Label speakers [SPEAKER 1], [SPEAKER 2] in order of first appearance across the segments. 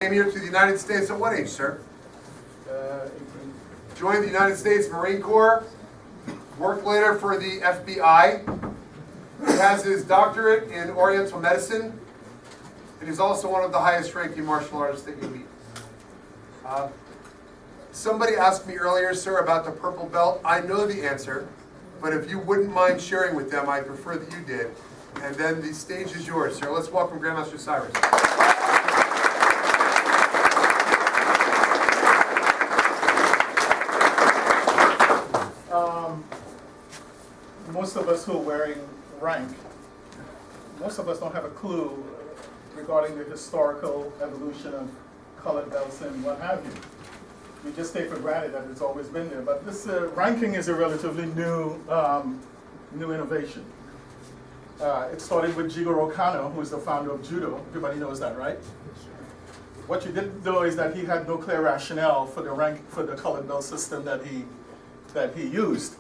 [SPEAKER 1] Came here to the United States at what age, sir?
[SPEAKER 2] 18.
[SPEAKER 1] Joined the United States Marine Corps, worked later for the FBI. He has his doctorate in Oriental medicine, and he's also one of the highest ranking martial artists that you meet. Somebody asked me earlier, sir, about the purple belt. I know the answer, but if you wouldn't mind sharing with them, I'd prefer that you did. And then the stage is yours, sir. Let's welcome Grandmaster Cyrus.
[SPEAKER 2] Most of us who are wearing rank, most of us don't have a clue regarding the historical evolution of colored belts and what have you. We just take for granted that it's always been there. But this ranking is a relatively new innovation. It started with Jigoro Kano, who is the founder of judo. Everybody knows that, right? What you didn't know is that he had no clear rationale for the colored belt system that he used.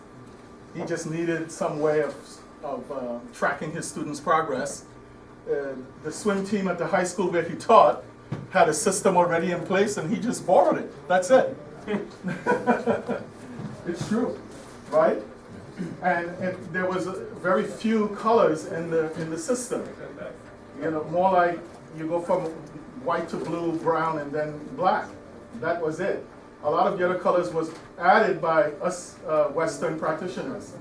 [SPEAKER 2] He just needed some way of tracking his students' progress. The swim team at the high school where he taught had a system already in place, and he just borrowed it. That's it. It's true, right? And there was very few colors in the system. You know, more like you go from white to blue, brown, and then black. That was it. A lot of the other colors was added by us Western practitioners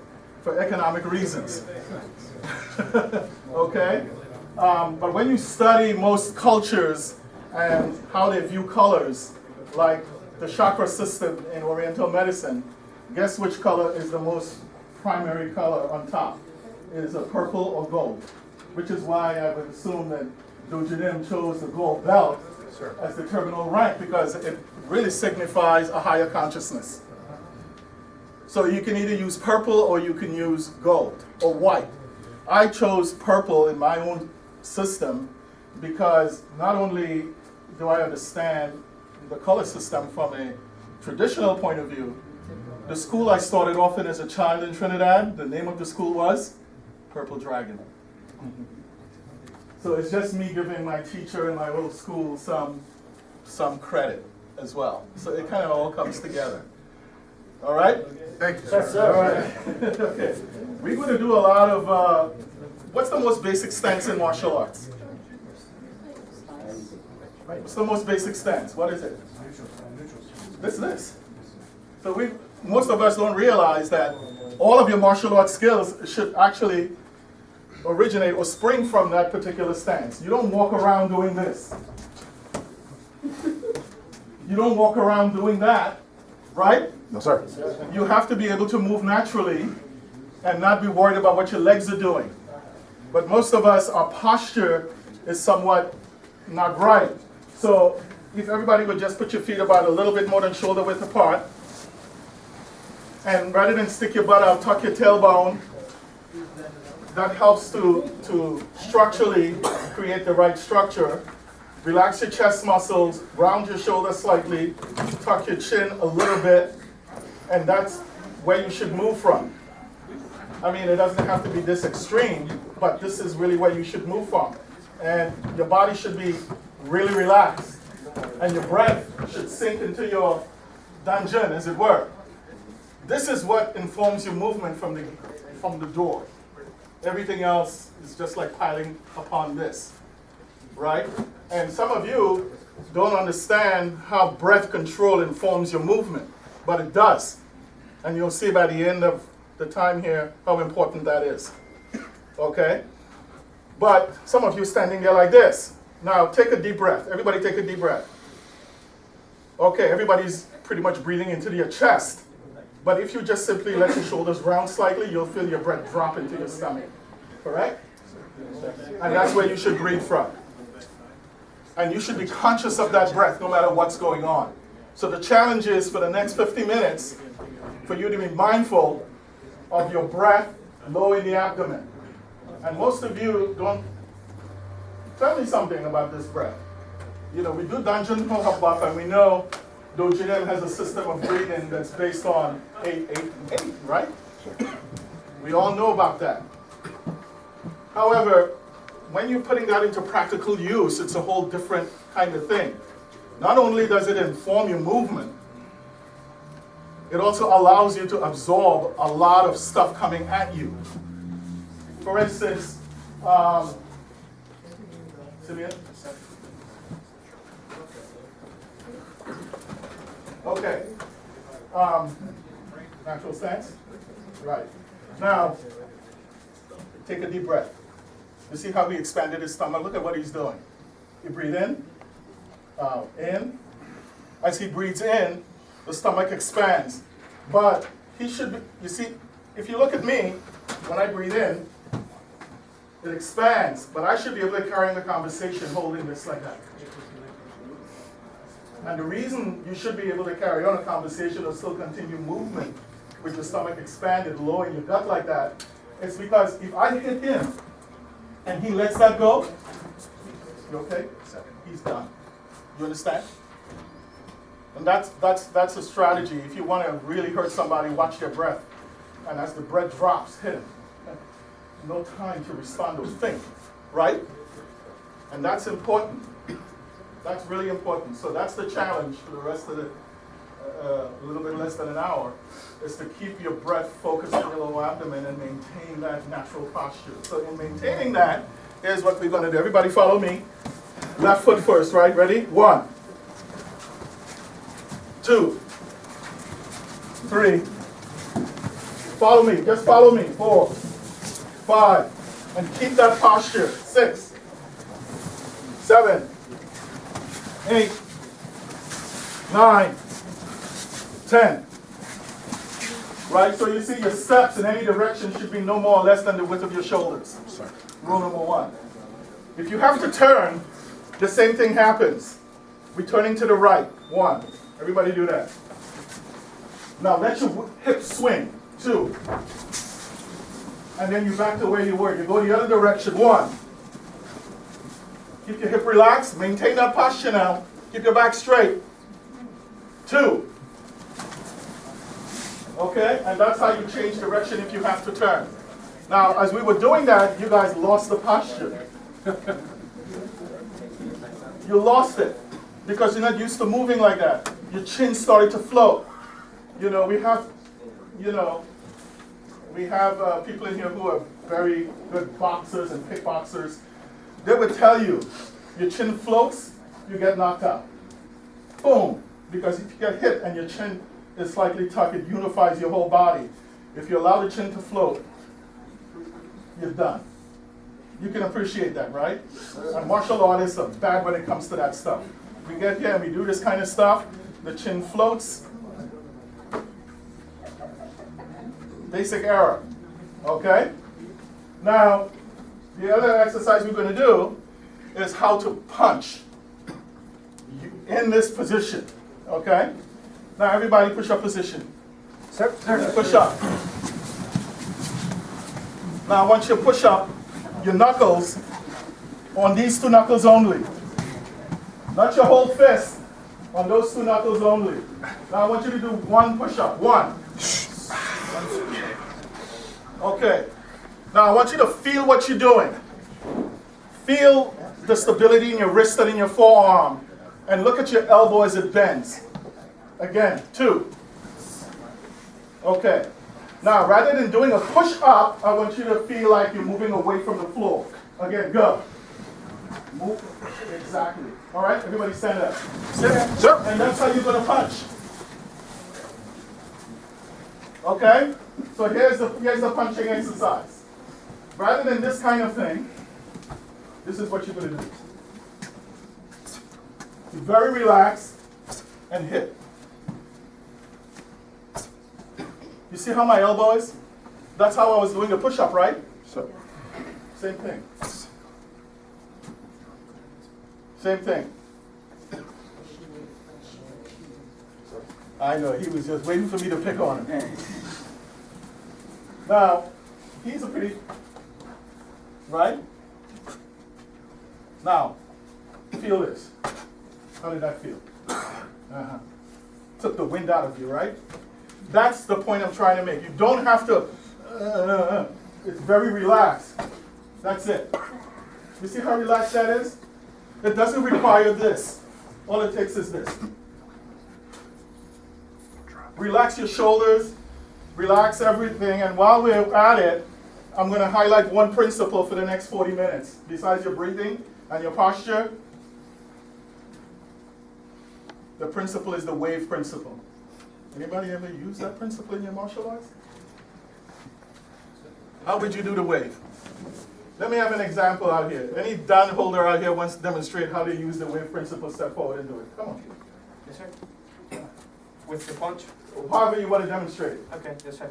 [SPEAKER 2] for economic reasons. Okay? But when you study most cultures and how they view colors, like the chakra system in Oriental medicine, guess which color is the most primary color on top? Is a purple or gold, which is why I would assume that Dojinim chose the gold belt as the terminal rank, because it really signifies a higher consciousness. So you can either use purple or you can use gold or white. I chose purple in my own system because not only do I understand the color system from a traditional point of view, the school I started off in as a child in Trinidad, the name of the school was Purple Dragon. So it's just me giving my teacher in my old school some credit as well. So it kind of all comes together. All right?
[SPEAKER 1] Thank you, sir.
[SPEAKER 2] Yes, sir. All right. Okay. We're going to do a lot of, what's the most basic stance in martial arts? What's the most basic stance? What is it? This. So most of us don't realize that all of your martial arts skills should actually originate or spring from that particular stance. You don't walk around doing this. You don't walk around doing that, right?
[SPEAKER 1] No, sir.
[SPEAKER 2] You have to be able to move naturally and not be worried about what your legs are doing. But most of us, our posture is somewhat not right. So if everybody would just put your feet about a little bit more than shoulder width apart, and rather than stick your butt out, tuck your tailbone. That helps to structurally create the right structure. Relax your chest muscles, round your shoulders slightly, tuck your chin a little bit, and that's where you should move from. I mean, it doesn't have to be this extreme, but this is really where you should move from. And your body should be really relaxed, and your breath should sink into your dungeon, as it were. This is what informs your movement from the door. Everything else is just like piling upon this, right? And some of you don't understand how breath control informs your movement, but it does. And you'll see by the end of the time here how important that is, okay? But some of you standing there like this. Now take a deep breath. Everybody take a deep breath. Okay, everybody's pretty much breathing into your chest. But if you just simply let your shoulders round slightly, you'll feel your breath drop into your stomach. Correct? And that's where you should breathe from. And you should be conscious of that breath no matter what's going on. So the challenge is for the next 50 minutes for you to be mindful of your breath low in the abdomen. And most of you don't. Tell me something about this breath. You know, we do Dungeon Buff, and we know Dojinen has a system of breathing that's based on 8, 8, and 8, right? We all know about that. However, when you're putting that into practical use, it's a whole different kind of thing. Not only does it inform your movement, it also allows you to absorb a lot of stuff coming at you. For instance, Simeon? Okay. Natural stance? Right. Now, take a deep breath. You see how he expanded his stomach? Look at what he's doing. You breathe in, out, in. As he breathes in, the stomach expands. But he should be, you see, if you look at me, when I breathe in, it expands. But I should be able to carry on the conversation holding this like that. And the reason you should be able to carry on a conversation or still continue movement with your stomach expanded, lowering your gut like that, is because if I hit him and he lets that go, you okay? He's done. You understand? And that's a strategy. If you want to really hurt somebody, watch their breath. And as the breath drops, hit him. No time to respond or think, right? And that's important. That's really important. So that's the challenge for the rest of the, a little bit less than an hour, is to keep your breath focused on your lower abdomen and maintain that natural posture. So in maintaining that, here's what we're going to do. Everybody follow me. Left foot first, right? Ready? 1, 2, 3. Follow me. Just follow me. 4, 5. And keep that posture. 6, 7, 8, 9, 10. Right? So you see your steps in any direction should be no more or less than the width of your shoulders. Rule number 1. If you have to turn, the same thing happens. Returning to the right. 1. Everybody do that. Now let your hips swing. 2. And then you back to where you were. You go the other direction. 1. Keep your hip relaxed. Maintain that posture now. Keep your back straight. 2. Okay? And that's how you change direction if you have to turn. Now, as we were doing that, you guys lost the posture. You lost it because you're not used to moving like that. Your chin started to float. You know, we have people in here who are very good boxers and kickboxers. They would tell you, your chin floats, you get knocked out. Boom. Because if you get hit and your chin is slightly tucked, it unifies your whole body. If you allow the chin to float, you're done. You can appreciate that, right? And martial artists are bad when it comes to that stuff. We get here and we do this kind of stuff, the chin floats. Basic error. Okay? Now, the other exercise we're going to do is how to punch in this position. Okay? Now everybody push up position.
[SPEAKER 3] Sir.
[SPEAKER 2] Push up. Now once you push up, your knuckles on these 2 knuckles only. Not your whole fist, on those 2 knuckles only. Now I want you to do 1 push up. 1. Okay. Now I want you to feel what you're doing. Feel the stability in your wrist and in your forearm. And look at your elbow as it bends. Again, 2. Okay. Now, rather than doing a push up, I want you to feel like you're moving away from the floor. Again, go. Move. Exactly. All right, everybody stand up.
[SPEAKER 3] Sir.
[SPEAKER 2] And that's how you're going to punch. Okay? So here's the punching exercise. Rather than this kind of thing, this is what you're going to do. Be very relaxed and hit. You see how my elbow is? That's how I was doing a push-up, right?
[SPEAKER 3] Sir.
[SPEAKER 2] Same thing. Same thing. I know, he was just waiting for me to pick on him. Now, he's a pretty, right? Now, feel this. How did that feel? Took the wind out of you, right? That's the point I'm trying to make. You don't have to, it's very relaxed. That's it. You see how relaxed that is? It doesn't require this. All it takes is this. Relax your shoulders, relax everything, and while we're at it, I'm going to highlight one principle for the next 40 minutes. Besides your breathing and your posture, the principle is the wave principle. Anybody ever use that principle in your martial arts? How would you do the wave? Let me have an example out here. Any down holder out here wants to demonstrate how to use the wave principle? Step forward and do it. Come on.
[SPEAKER 3] Yes, sir. With the punch?
[SPEAKER 2] However you want to demonstrate it.
[SPEAKER 3] Okay, yes, sir.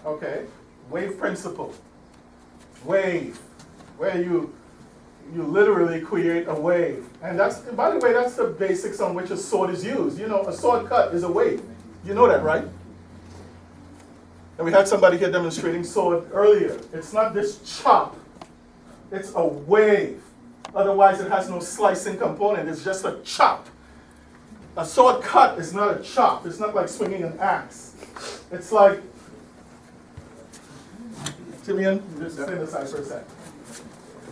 [SPEAKER 2] Okay. Wave principle. Wave. Where you literally create a wave. And that's, by the way, that's the basics on which a sword is used. You know, a sword cut is a wave. You know that, right? And we had somebody here demonstrating sword earlier. It's not this chop. It's a wave. Otherwise, it has no slicing component. It's just a chop. A sword cut is not a chop. It's not like swinging an axe. It's like, Simeon, just stand aside for a sec.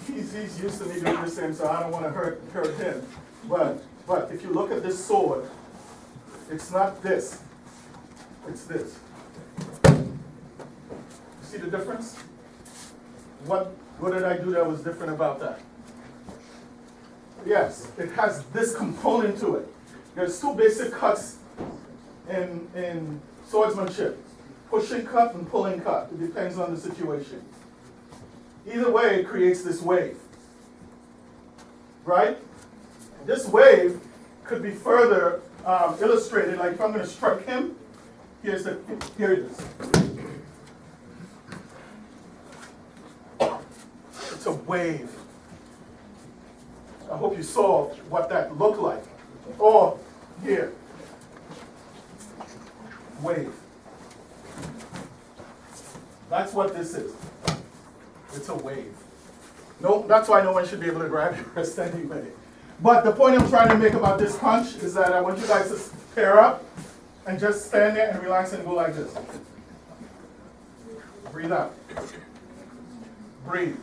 [SPEAKER 2] He's used to me doing the same, so I don't want to hurt him. But if you look at this sword, it's not this. It's this. See the difference? What did I do that was different about that? Yes, it has this component to it. There's two basic cuts in swordsmanship. Pushing cut and pulling cut. It depends on the situation. Either way, it creates this wave. Right? This wave could be further illustrated, like if I'm going to strike him, here it is. It's a wave. I hope you saw what that looked like. Or here. Wave. That's what this is. It's a wave. No, that's why no one should be able to grab your wrist anyway. But the point I'm trying to make about this punch is that I want you guys to pair up and just stand there and relax and go like this. Breathe out. Breathe.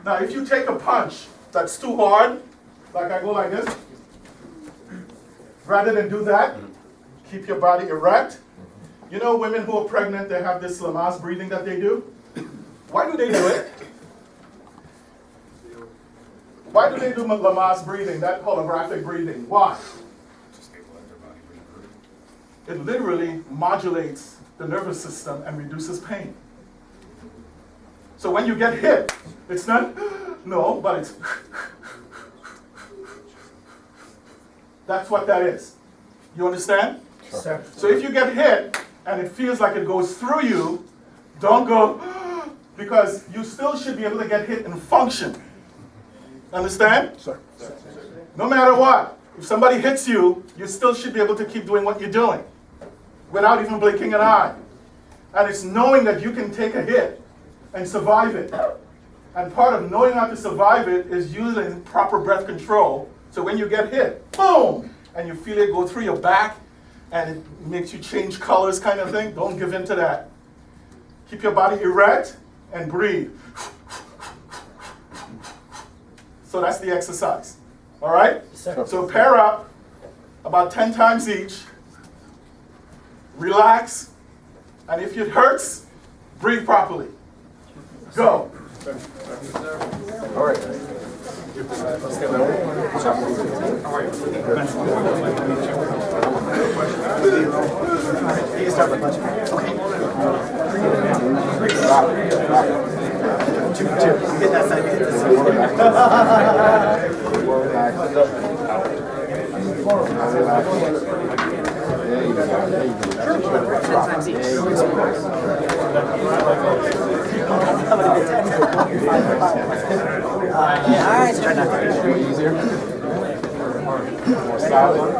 [SPEAKER 2] Now, if you take a punch that's too hard, like I go like this, rather than do that, keep your body erect. You know, women who are pregnant, they have this Lamaze breathing that they do. Why do they do it? Why do they do Lamaze breathing, that holographic breathing? Why? It literally modulates the nervous system and reduces pain. So when you get hit, it's not, no, but it's, that's what that is. You understand? Sure. So if you get hit and it feels like it goes through you, don't go, because you still should be able to get hit and function. Understand? Sure. No matter what, if somebody hits you, you still should be able to keep doing what you're doing without even blinking an eye. And it's knowing that you can take a hit and survive it. And part of knowing how to survive it is using proper breath control. So when you get hit, boom, and you feel it go through your back, and it makes you change colors kind of thing, don't give in to that. Keep your body erect and breathe. So that's the exercise. All right? Yes, so pair up about 10 times each. Relax. And if it hurts, breathe properly. Go.
[SPEAKER 4] All right.
[SPEAKER 5] Get that side. Sometimes each. Alright, try not to be easier. More solid.